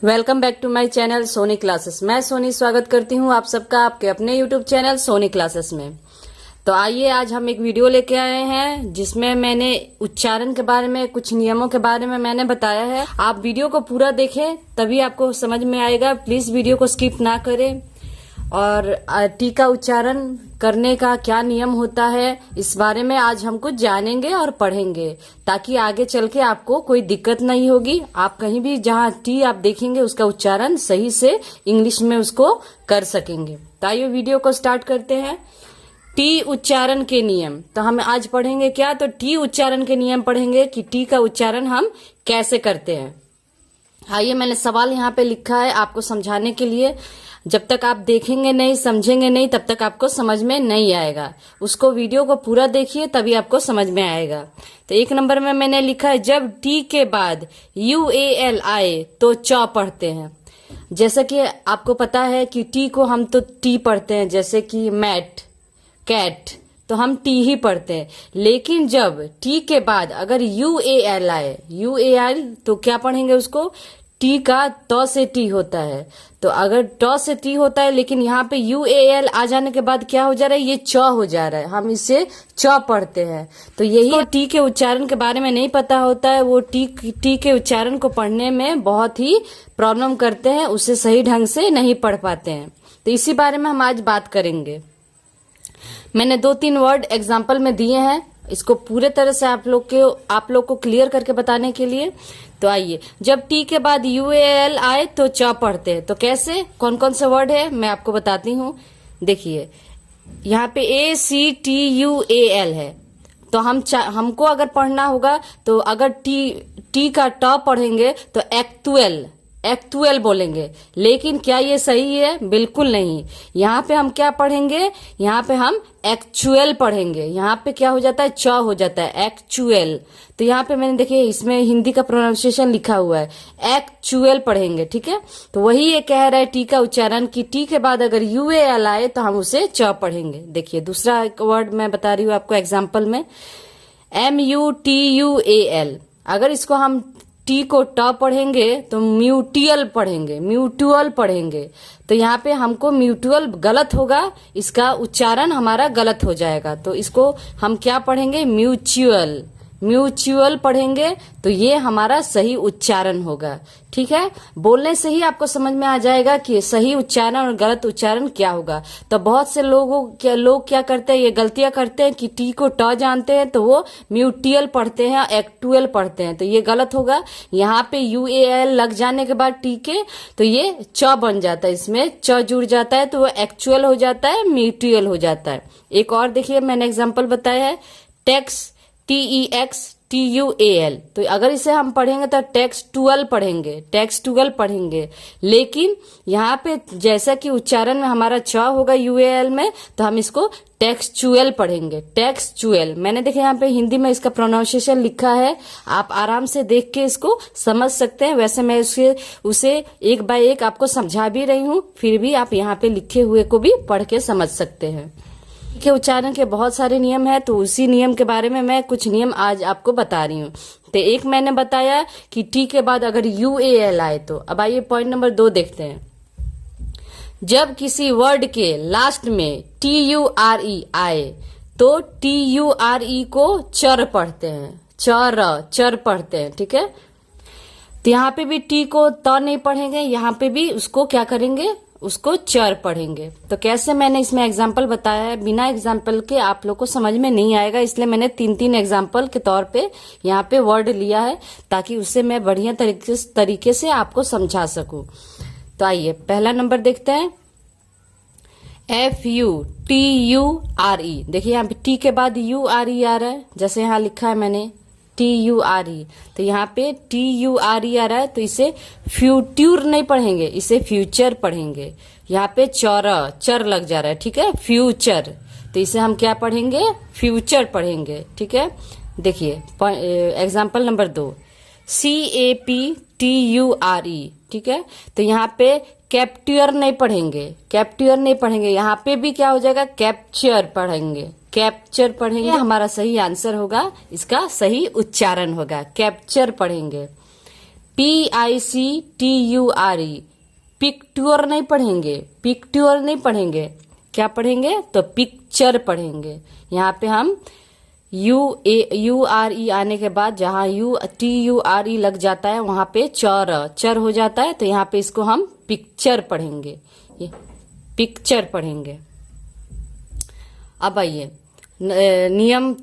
Welcome back to my channel Soni classes. मैं सोनी स्वागत करती हूँ आप सबका आपके अपने यूट्यूब चैनल सोनी क्लासेस में। तो आइए आज हम एक वीडियो लेके आए हैं जिसमें मैंने उच्चारण के बारे में कुछ नियमों के बारे में मैंने बताया है। आप वीडियो को पूरा देखें तभी आपको समझ में आएगा। प्लीज वीडियो को स्किप ना करें। और टी का उच्चारण करने का क्या नियम होता है इस बारे में आज हम कुछ जानेंगे और पढ़ेंगे, ताकि आगे चल के आपको कोई दिक्कत नहीं होगी। आप कहीं भी जहाँ टी आप देखेंगे उसका उच्चारण सही से इंग्लिश में उसको कर सकेंगे। तो आइए वीडियो को स्टार्ट करते हैं। टी उच्चारण के नियम। तो हम आज पढ़ेंगे क्या, तो टी उच्चारण के नियम पढ़ेंगे कि टी का उच्चारण हम कैसे करते हैं। आइए मैंने सवाल यहाँ पे लिखा है आपको समझाने के लिए। जब तक आप देखेंगे नहीं समझेंगे नहीं तब तक आपको समझ में नहीं आएगा। उसको वीडियो को पूरा देखिए तभी आपको समझ में आएगा। तो एक नंबर में मैंने लिखा है जब टी के बाद UAL आए तो च पढ़ते हैं। जैसे कि आपको पता है कि टी को हम तो टी पढ़ते हैं, जैसे कि मैट, कैट, तो हम टी ही पढ़ते हैं। लेकिन जब टी के बाद अगर UAL आए, UAL तो क्या पढ़ेंगे उसको, टी का ट से टी होता है। तो अगर ट से टी होता है लेकिन यहाँ पे UAL आ जाने के बाद क्या हो जा रहा है, ये च हो जा रहा है, हम इसे च पढ़ते हैं। तो यही टी के उच्चारण के बारे में नहीं पता होता है, वो टी के उच्चारण को पढ़ने में बहुत ही प्रॉब्लम करते हैं, उसे सही ढंग से नहीं पढ़ पाते हैं। तो इसी बारे में हम आज बात करेंगे। मैंने 2-3 वर्ड एग्जाम्पल में दिए हैं, इसको पूरे तरह से आप लोग को क्लियर करके बताने के लिए। तो आइए, जब टी के बाद UAL आए तो च पढ़ते हैं। तो कैसे, कौन कौन से वर्ड है मैं आपको बताती हूँ। देखिए यहाँ पे ACTUAL है, तो हमको अगर पढ़ना होगा तो अगर टी का ट पढ़ेंगे तो एक्टुअल बोलेंगे। लेकिन क्या ये सही है? बिल्कुल नहीं। यहाँ पे हम क्या पढ़ेंगे, यहाँ पे हम एक्चुअल पढ़ेंगे। यहाँ पे क्या हो जाता है, च हो जाता है, एक्चुअल। तो यहाँ पे मैंने देखिए इसमें हिंदी का प्रोनाउंसिएशन लिखा हुआ है, एक्चुअल पढ़ेंगे, ठीक है। तो वही ये कह रहा है टी का उच्चारण कि टी के बाद अगर UAL आए तो हम उसे च पढ़ेंगे। देखिए दूसरा वर्ड मैं बता रही हूँ आपको एग्जाम्पल में, MUTUAL। अगर इसको हम टी को ट पढ़ेंगे तो म्यूटुअल पढ़ेंगे। तो यहाँ पे हमको म्यूटुअल गलत होगा, इसका उच्चारण हमारा गलत हो जाएगा। तो इसको हम क्या पढ़ेंगे, म्यूचुअल पढ़ेंगे, तो ये हमारा सही उच्चारण होगा, ठीक है। बोलने से ही आपको समझ में आ जाएगा कि सही उच्चारण और गलत उच्चारण क्या होगा। तो बहुत से लोग क्या करते हैं, ये गलतियां करते हैं कि टी को ट जानते हैं तो वो म्यूटियल पढ़ते हैं, एक्टुअल पढ़ते हैं, तो ये गलत होगा। यहाँ पे UAL लग जाने के बाद टी के तो ये च बन जाता है, इसमें च जुड़ जाता है, तो वो एक्चुअल हो जाता है, म्यूटियल हो जाता है। एक और देखिए मैंने एग्जाम्पल बताया है, TEXTUAL। तो अगर इसे हम पढ़ेंगे तो टेक्सटुअल पढ़ेंगे। लेकिन यहाँ पे जैसा कि उच्चारण में हमारा च होगा UAL में, तो हम इसको टेक्सचुअल पढ़ेंगे, टेक्सचुअल। मैंने देखा यहाँ पे हिंदी में इसका प्रोनाउंसिएशन लिखा है, आप आराम से देख के इसको समझ सकते हैं। वैसे मैं उसे एक बाय एक आपको समझा भी रही हूँ, फिर भी आप यहाँ पे लिखे हुए को भी पढ़ के समझ सकते हैं। के उच्चारण के बहुत सारे नियम है, तो उसी नियम के बारे में मैं कुछ नियम आज आपको बता रही हूँ। तो एक मैंने बताया कि टी के बाद अगर UAL आए तो। अब आइए पॉइंट नंबर 2 देखते हैं। जब किसी वर्ड के लास्ट में TURE आए तो TURE को चर पढ़ते हैं, चर पढ़ते हैं, ठीक है। तो यहाँ पे भी टी को त नहीं पढ़ेंगे, यहाँ पे भी उसको क्या करेंगे, उसको चर पढ़ेंगे। तो कैसे, मैंने इसमें एग्जाम्पल बताया है, बिना एग्जाम्पल के आप लोग को समझ में नहीं आएगा, इसलिए मैंने 3-3 एग्जाम्पल के तौर पे यहाँ पे वर्ड लिया है, ताकि उससे मैं बढ़िया तरीके से आपको समझा सकूं। तो आइए पहला नंबर देखते हैं, FUTURE। देखिए यहाँ पे टी के बाद URE आ रहा है, जैसे यहाँ लिखा है मैंने TURE। तो यहाँ पे TURE आ रहा है, तो इसे फ्यूट्यूर नहीं पढ़ेंगे, इसे फ्यूचर पढ़ेंगे। यहाँ पे चर लग जा रहा है, ठीक है, फ्यूचर। तो इसे हम क्या पढ़ेंगे, फ्यूचर पढ़ेंगे, ठीक है। देखिए एग्जाम्पल नंबर 2, CAPTURE, ठीक है। तो यहाँ पे कैप्ट्यूर नहीं पढ़ेंगे, यहाँ पे भी क्या हो जाएगा, कैप्चर पढ़ेंगे, हमारा सही आंसर होगा, इसका सही उच्चारण होगा, कैप्चर पढ़ेंगे। PICTURE, पिक्ट्यूर नहीं पढ़ेंगे, पिक्ट्यूर नहीं पढ़ेंगे, क्या पढ़ेंगे तो पिक्चर पढ़ेंगे। यहाँ पे हम URE आने के बाद जहाँ TURE लग जाता है वहां पे चर हो जाता है, तो यहाँ पे इसको हम पिक्चर पढ़ेंगे, ये पिक्चर पढ़ेंगे। अब आइए नियम,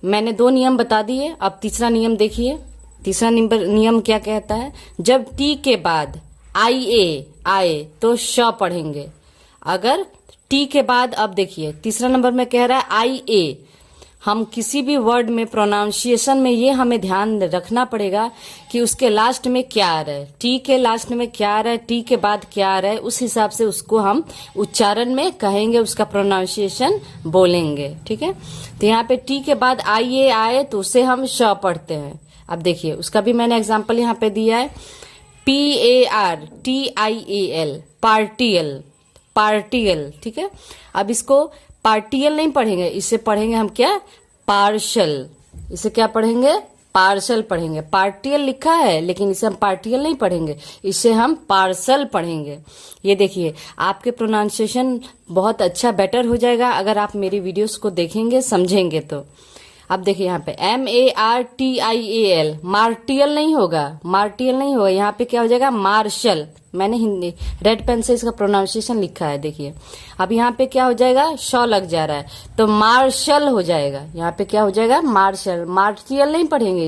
मैंने 2 नियम बता दिए, अब तीसरा नियम देखिए। तीसरा नियम क्या कहता है, जब टी के बाद IA आए तो श पढ़ेंगे। अगर टी के बाद, अब देखिए तीसरा नंबर में कह रहा है IA, हम किसी भी वर्ड में प्रोनाउंसिएशन में ये हमें ध्यान रखना पड़ेगा कि उसके लास्ट में क्या आ रहा है, टी के लास्ट में क्या आ रहा है, टी के बाद क्या आ रहा है, उस हिसाब से उसको हम उच्चारण में कहेंगे, उसका प्रोनाउंसिएशन बोलेंगे। ठीक है, तो यहाँ पे टी के बाद IA आए तो उसे हम श पढ़ते हैं। अब देखिए उसका भी मैंने एग्जाम्पल यहाँ पे दिया है, PARTIAL, पार्टियल, पार्टियल। ठीक है, अब इसको पार्टियल नहीं पढ़ेंगे, इसे पढ़ेंगे हम क्या, पार्शल। इसे क्या पढ़ेंगे, पार्शल पढ़ेंगे। पार्टियल लिखा है लेकिन इसे हम पार्टियल नहीं पढ़ेंगे, इसे हम पार्सल पढ़ेंगे। ये देखिए आपके प्रोनाउंसिएशन बहुत अच्छा बेटर हो जाएगा अगर आप मेरी वीडियोस को देखेंगे, समझेंगे तो। अब देखिए यहाँ पे MARTIAL, मार्टियल नहीं होगा, मार्टियल नहीं होगा, यहाँ पे क्या हो जाएगा, मार्शल। मैंने हिंदी रेड पेन से इसका प्रोनाउंसिएशन लिखा है, देखिए। अब यहाँ पे क्या हो जाएगा, श लग जा रहा है तो मार्शल हो जाएगा। यहाँ पे क्या हो जाएगा, मार्शल। मार्टियल नहीं पढ़ेंगे,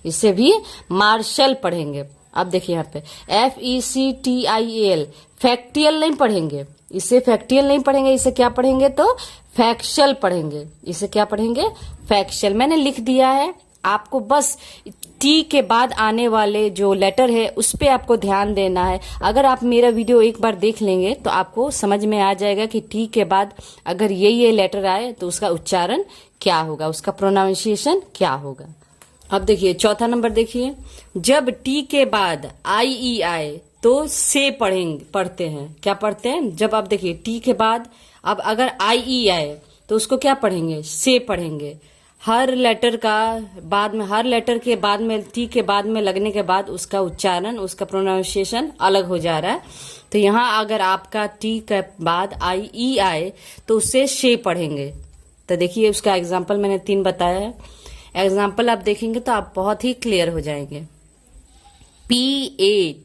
इसे भी मार्शल पढ़ेंगे। अब देखिए यहाँ पे FECTIAL, फैक्टियल नहीं पढ़ेंगे, इसे फैक्टियल नहीं पढ़ेंगे, इसे क्या पढ़ेंगे तो फैक्शल पढ़ेंगे। इसे क्या पढ़ेंगे, फैक्शल। मैंने लिख दिया है, आपको बस टी के बाद आने वाले जो लेटर है उस पे आपको ध्यान देना है। अगर आप मेरा वीडियो एक बार देख लेंगे तो आपको समझ में आ जाएगा कि टी के बाद अगर ये लेटर आए तो उसका उच्चारण क्या होगा, उसका प्रोनाउंसिएशन क्या होगा। अब देखिए चौथा नंबर देखिए, जब टी के बाद IE आए तो से पढ़ते हैं। क्या पढ़ते हैं, जब आप देखिए टी के बाद अब अगर IE आए तो उसको क्या पढ़ेंगे, से पढ़ेंगे। हर लेटर का बाद में, हर लेटर के बाद में, टी के बाद में लगने के बाद उसका उच्चारण, उसका प्रोनाउंसिएशन अलग हो जा रहा है। तो यहाँ अगर आपका टी के बाद IE आए तो उससे से पढ़ेंगे। तो देखिए उसका एग्जाम्पल मैंने 3 बताया है, एग्जाम्पल आप देखेंगे तो आप बहुत ही क्लियर हो जाएंगे। PATIENT,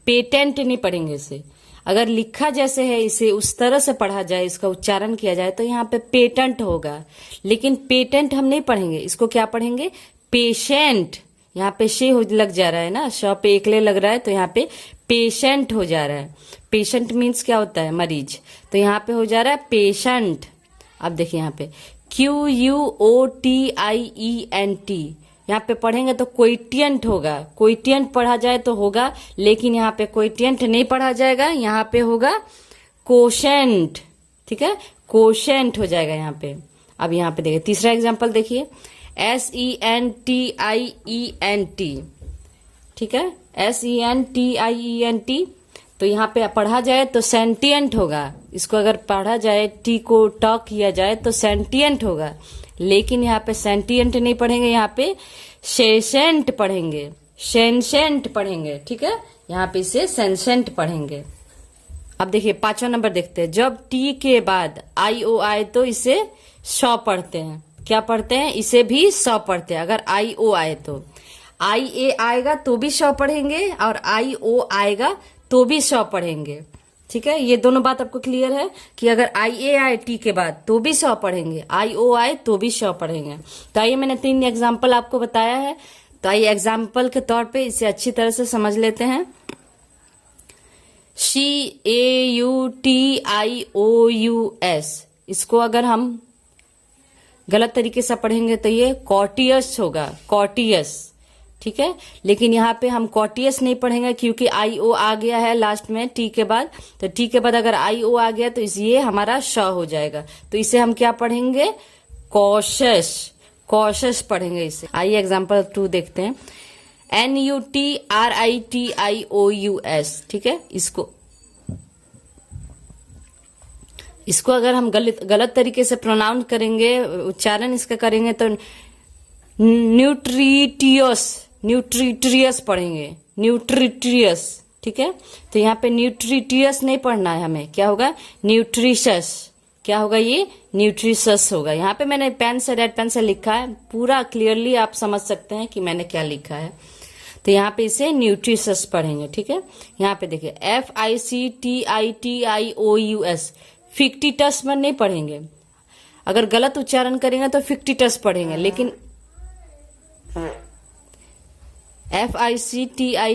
पेटेंट नहीं पढ़ेंगे इसे। अगर लिखा जैसे है इसे उस तरह से पढ़ा जाए, इसका उच्चारण किया जाए तो यहाँ पे पेटेंट होगा, लेकिन पेटेंट हम नहीं पढ़ेंगे, इसको क्या पढ़ेंगे, पेशेंट। यहाँ पे शे लग जा रहा है ना, श पे एकले लग रहा है तो यहाँ पे पेशेंट हो जा रहा है। पेशेंट मीन्स क्या होता है, मरीज, तो यहाँ पे हो जा रहा है पेशेंट। अब देखिए यहाँ पे QUOTIENT, यहाँ पे पढ़ेंगे तो क्वेटियंट होगा, क्वेटियंट पढ़ा जाए तो होगा, लेकिन यहाँ पे क्वेटियंट नहीं पढ़ा जाएगा, यहाँ पे होगा कोशेंट। ठीक है, कोशेंट हो जाएगा यहाँ पे। अब यहाँ पे देखिए तीसरा एग्जांपल देखिए, SENTIENT। ठीक है, SENTIENT, तो यहाँ पे पढ़ा जाए तो सेंटिएंट होगा। इसको अगर पढ़ा जाए, टी को ट किया जाए तो सेंटिएंट होगा, लेकिन यहाँ पे सेंटिएंट नहीं पढ़ेंगे, यहाँ पे सेंसेंट पढ़ेंगे, सेंसेंट पढ़ेंगे। ठीक है, यहाँ पे इसे सेंसेंट पढ़ेंगे। अब देखिए 5वां नंबर देखते हैं, जब टी के बाद IO आए तो इसे श पढ़ते हैं। क्या पढ़ते हैं, इसे भी स पढ़ते हैं। अगर IO आए तो, IA आएगा तो भी श पढ़ेंगे और IO आएगा तो भी श पढ़ेंगे। ठीक है, ये दोनों बात आपको क्लियर है कि अगर IA आए टी के बाद तो भी श पढ़ेंगे, IO आए तो भी श पढ़ेंगे। तो आइए मैंने 3 एग्जाम्पल आपको बताया है, तो आइए एग्जाम्पल के तौर पे इसे अच्छी तरह से समझ लेते हैं। CAUTIOUS, इसको अगर हम गलत तरीके से पढ़ेंगे तो ये कॉटियस होगा, कॉटियस। ठीक है, लेकिन यहाँ पे हम कॉटियस नहीं पढ़ेंगे क्योंकि IO आ गया है लास्ट में टी के बाद, तो टी के बाद अगर IO आ गया तो ये हमारा श हो जाएगा, तो इसे हम क्या पढ़ेंगे, कॉशस, कॉशस पढ़ेंगे इसे। आइए एग्जाम्पल 2 देखते हैं, NUTRITIOUS। ठीक है, इसको अगर हम गलत तरीके से प्रोनाउंस करेंगे, उच्चारण इसका करेंगे तो न्यूट्रिटियस पढ़ेंगे, न्यूट्रिटियस। ठीक है, तो यहाँ पे न्यूट्रिटियस नहीं पढ़ना है हमें, क्या होगा न्यूट्रिशस। क्या होगा ये न्यूट्रिशस होगा। यहाँ पे मैंने पेन से, रेड पेन से लिखा है, पूरा क्लियरली आप समझ सकते हैं कि मैंने क्या लिखा है। तो यहाँ पे इसे न्यूट्रिशस पढ़ेंगे। ठीक है, यहाँ पे देखिए FICTITIOUS, फिक्टिटस में नहीं पढ़ेंगे। अगर गलत उच्चारण करेंगे तो फिक्टिटस पढ़ेंगे, लेकिन FICTITIOUS,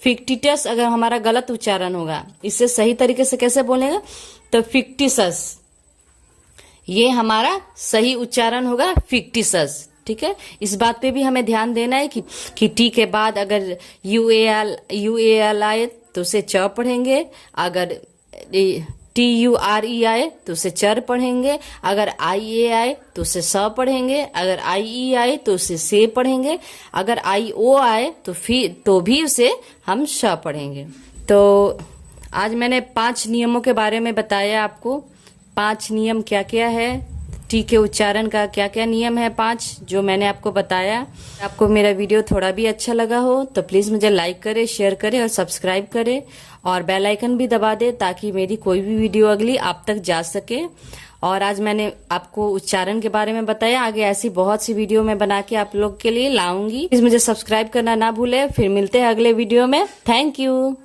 फिक्टिटस अगर हमारा गलत उच्चारण होगा, इससे सही तरीके से कैसे बोलेगा तो फिक्टिसस, ये हमारा सही उच्चारण होगा फिक्टिसस। ठीक है, इस बात पे भी हमें ध्यान देना है कि टी के बाद अगर UAL आए तो उसे च पढ़ेंगे, अगर TURE आए तो उसे चर पढ़ेंगे, अगर IA आए तो उसे स पढ़ेंगे, अगर IE आए तो उसे से पढ़ेंगे, अगर IO आए तो भी उसे हम श पढ़ेंगे। तो आज मैंने 5 नियमों के बारे में बताया आपको। 5 नियम क्या क्या है, टी के उच्चारण का क्या क्या नियम है, 5 जो मैंने आपको बताया। आपको मेरा वीडियो थोड़ा भी अच्छा लगा हो तो प्लीज मुझे लाइक करें, शेयर करें और सब्सक्राइब करें, और बेल आइकन भी दबा दे ताकि मेरी कोई भी वीडियो अगली आप तक जा सके। और आज मैंने आपको उच्चारण के बारे में बताया, आगे ऐसी बहुत सी वीडियो मैं बना के आप लोग के लिए लाऊंगी। प्लीज मुझे सब्सक्राइब करना ना भूले। फिर मिलते हैं अगले वीडियो में। Thank you.